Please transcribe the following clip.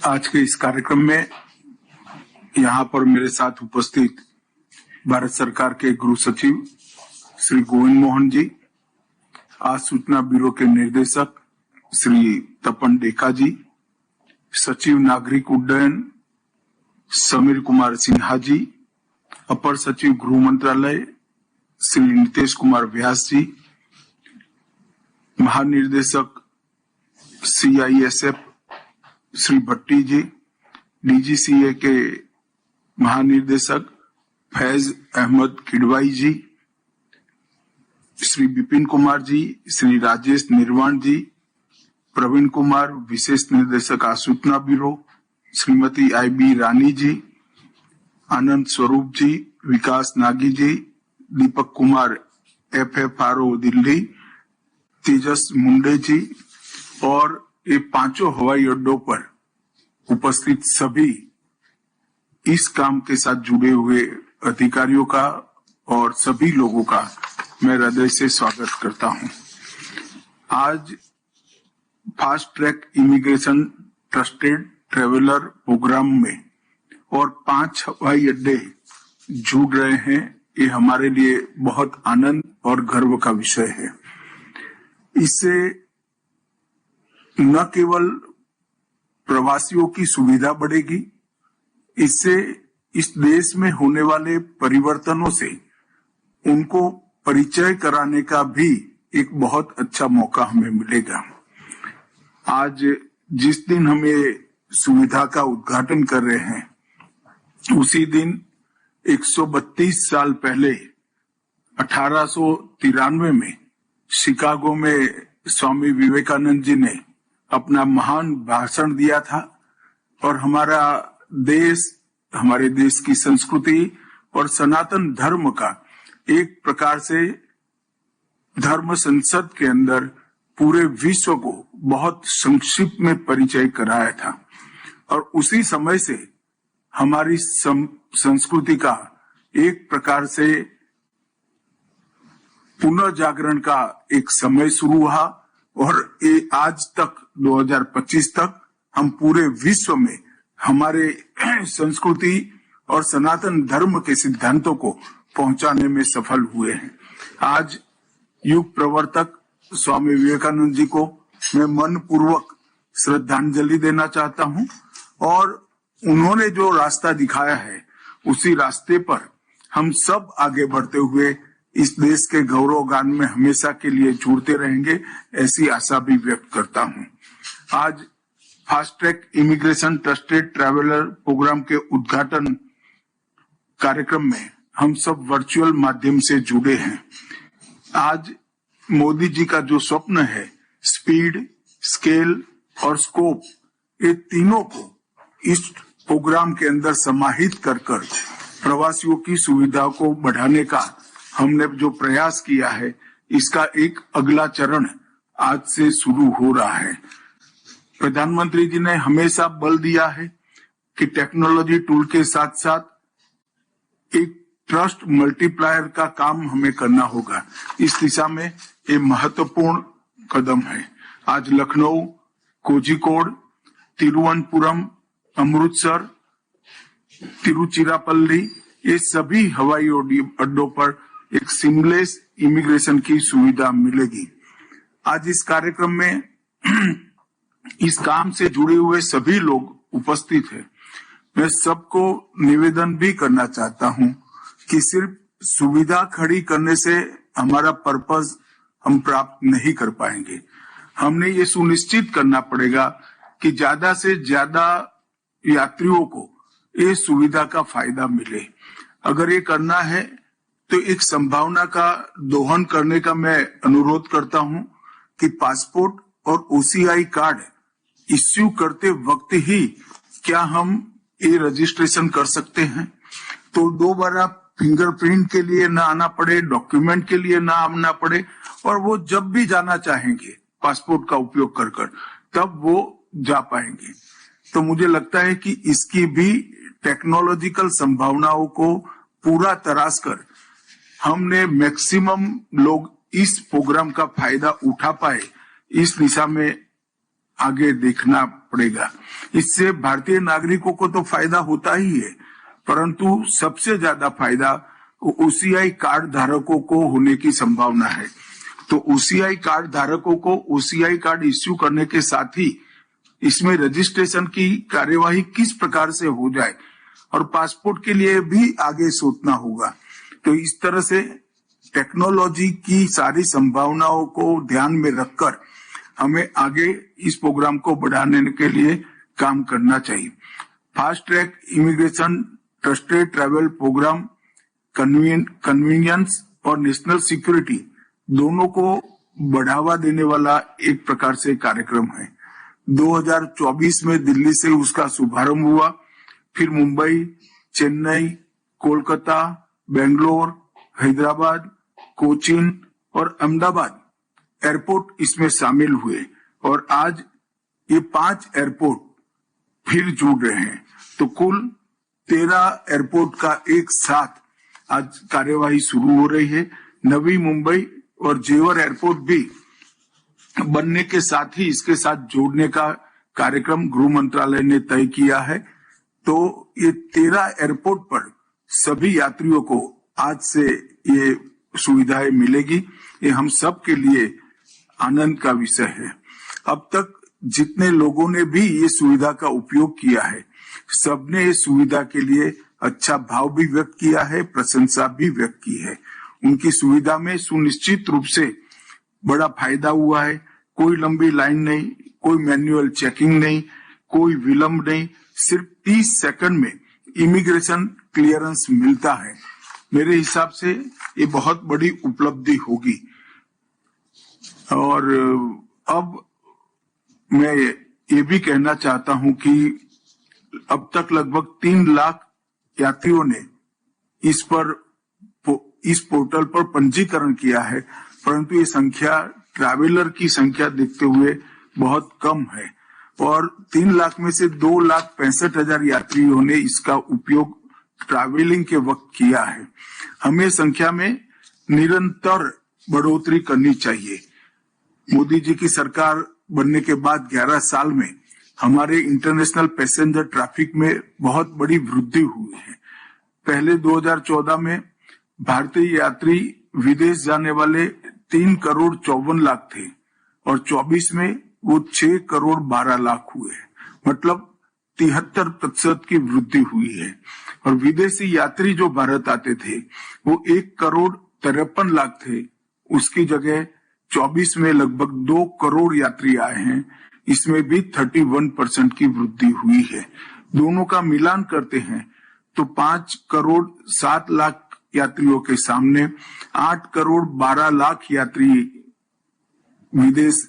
आज के इस कार्यक्रम में यहाँ पर मेरे साथ उपस्थित भारत सरकार के गृह सचिव श्री गोविंद मोहन जी, आज सूचना ब्यूरो के निर्देशक श्री तपन डेका जी, सचिव नागरिक उड्डयन समीर कुमार सिन्हा जी, अपर सचिव गृह मंत्रालय श्री नितेश कुमार व्यास जी, महानिर्देशक CISF श्री भट्टी जी, DGCA के महानिर्देशक फैज अहमद किडवाई जी, श्री विपिन कुमार जी, श्री राजेश निर्वाण जी, प्रवीण कुमार विशेष निर्देशक सूचना ब्यूरो, श्रीमती IB रानी जी, आनंद स्वरूप जी, विकास नागी जी, दीपक कुमार FFRO दिल्ली, तेजस मुंडे जी और ये पांचों हवाई अड्डों पर उपस्थित सभी इस काम के साथ जुड़े हुए अधिकारियों का और सभी लोगों का मैं हृदय से स्वागत करता हूं। आज fast track immigration trusted traveller programme में और 5 हवाई अड्डे जुड़ रहे हैं, ये हमारे लिए बहुत आनंद और गर्व का विषय है। इससे न केवल प्रवासियों की सुविधा बढ़ेगी, इससे इस देश में होने वाले परिवर्तनों से उनको परिचय कराने का भी एक बहुत अच्छा मौका हमें मिलेगा। आज जिस दिन हम ये सुविधा का उद्घाटन कर रहे हैं, उसी दिन 132 साल पहले 1893 में शिकागो में स्वामी विवेकानंद जी ने अपना महान भाषण दिया था और हमारे देश की संस्कृति और सनातन धर्म का एक प्रकार से धर्म संसद के अंदर पूरे विश्व को बहुत संक्षिप्त में परिचय कराया था। और उसी समय से हमारी संस्कृति का एक प्रकार से पुनर्जागरण का एक समय शुरू हुआ और ये आज तक 2025 तक हम पूरे विश्व में हमारे संस्कृति और सनातन धर्म के सिद्धांतों को पहुंचाने में सफल हुए हैं। आज युग प्रवर्तक स्वामी विवेकानंद जी को मैं मन पूर्वक श्रद्धांजलि देना चाहता हूं और उन्होंने जो रास्ता दिखाया है, उसी रास्ते पर हम सब आगे बढ़ते हुए इस देश के गौरव गान में हमेशा के लिए जुड़ते रहेंगे, ऐसी आशा भी व्यक्त करता हूं। आज fast track immigration trusted traveller programme के उद्घाटन कार्यक्रम में हम सब वर्चुअल माध्यम से जुड़े हैं। आज मोदी जी का जो स्वप्न है, स्पीड, स्केल और स्कोप, ये तीनों को इस प्रोग्राम के अंदर समाहित कर प्रवासियों की सुविधा को बढ़ाने का हमने जो प्रयास किया है, इसका एक अगला चरण आज से शुरू हो रहा है। प्रधानमंत्री जी ने हमेशा बल दिया है कि टेक्नोलॉजी टूल के साथ साथ एक ट्रस्ट मल्टीप्लायर का काम हमें करना होगा। इस दिशा में ये महत्वपूर्ण कदम है। आज लखनऊ, कोझिकोड, तिरुवनंतपुरम, अमृतसर, तिरुचिरापल्ली, ये सभी हवाई अड्डों पर एक सीमलेस इमिग्रेशन की सुविधा मिलेगी। आज इस कार्यक्रम में इस काम से जुड़े हुए सभी लोग उपस्थित हैं। मैं सबको निवेदन भी करना चाहता हूं कि सिर्फ सुविधा खड़ी करने से हमारा पर्पस हम प्राप्त नहीं कर पाएंगे। हमने ये सुनिश्चित करना पड़ेगा कि ज्यादा से ज्यादा यात्रियों को ये सुविधा का फायदा मिले। अगर ये करना है तो एक संभावना का दोहन करने का मैं अनुरोध करता हूं कि पासपोर्ट और OCI कार्ड इश्यू करते वक्त ही क्या हम ये रजिस्ट्रेशन कर सकते हैं, तो दोबारा फिंगरप्रिंट के लिए ना आना पड़े, डॉक्यूमेंट के लिए ना आना पड़े, और वो जब भी जाना चाहेंगे पासपोर्ट का उपयोग कर तब वो जा पाएंगे। तो मुझे लगता है कि इसकी भी टेक्नोलॉजिकल संभावनाओं को पूरा तराश कर हमने मैक्सिमम लोग इस प्रोग्राम का फायदा उठा पाए, इस दिशा में आगे देखना पड़ेगा। इससे भारतीय नागरिकों को तो फायदा होता ही है, परंतु सबसे ज्यादा फायदा ओसीआई कार्ड धारकों को होने की संभावना है। तो ओसीआई कार्ड धारकों को ओसीआई कार्ड इश्यू करने के साथ ही इसमें रजिस्ट्रेशन की कार्यवाही किस प्रकार से हो जाए और पासपोर्ट के लिए भी आगे सोचना होगा। तो इस तरह से टेक्नोलॉजी की सारी संभावनाओं को ध्यान में रखकर हमें आगे इस प्रोग्राम को बढ़ाने के लिए काम करना चाहिए। Fast track immigration, trusted travel programme, convenience और नेशनल सिक्योरिटी दोनों को बढ़ावा देने वाला एक प्रकार से कार्यक्रम है। 2024 में दिल्ली से उसका शुभारंभ हुआ, फिर मुंबई, चेन्नई, कोलकाता, बेंगलोर, हैदराबाद, कोचीन और अहमदाबाद एयरपोर्ट इसमें शामिल हुए और आज ये 5 एयरपोर्ट फिर जुड़ रहे हैं। तो कुल 13 एयरपोर्ट का एक साथ आज कार्यवाही शुरू हो रही है। नवी मुंबई और जेवर एयरपोर्ट भी बनने के साथ ही इसके साथ जोड़ने का कार्यक्रम गृह मंत्रालय ने तय किया है। तो ये 13 एयरपोर्ट पर सभी यात्रियों को आज से ये सुविधाएं मिलेगी। ये हम सब के लिए आनंद का विषय है। अब तक जितने लोगों ने भी ये सुविधा का उपयोग किया है, सबने इस सुविधा के लिए अच्छा भाव भी व्यक्त किया है, प्रशंसा भी व्यक्त की है। उनकी सुविधा में सुनिश्चित रूप से बड़ा फायदा हुआ है। कोई लंबी लाइन नहीं, कोई मैन्युअल चेकिंग नहीं, कोई विलंब नहीं, सिर्फ 30 सेकंड में इमिग्रेशन क्लियरेंस मिलता है। मेरे हिसाब से ये बहुत बड़ी उपलब्धि होगी। और अब मैं ये भी कहना चाहता हूं कि अब तक लगभग 3 लाख यात्रियों ने इस पोर्टल पर पंजीकरण किया है, परंतु ये संख्या ट्रैवलर की संख्या देखते हुए बहुत कम है और 3 लाख में से 2,65,000 यात्रियों ने इसका उपयोग ट्रैवलिंग के वक्त किया है। हमें संख्या में निरंतर बढ़ोतरी करनी चाहिए। मोदी जी की सरकार बनने के बाद 11 साल में हमारे इंटरनेशनल पैसेंजर ट्रैफिक में बहुत बड़ी वृद्धि हुई है। पहले 2014 में भारतीय यात्री विदेश जाने वाले 3 करोड़ 54 लाख थे और 24 में वो 6 करोड़ 12 लाख हुए, मतलब 73% की वृद्धि हुई है। और विदेशी यात्री जो भारत आते थे वो 1 करोड़ 53 लाख थे, उसकी जगह 24 में लगभग 2 करोड़ यात्री आए हैं। इसमें भी 31% की वृद्धि हुई है। दोनों का मिलान करते हैं तो 5 करोड़ 7 लाख यात्रियों के सामने 8 करोड़ 12 लाख यात्री विदेश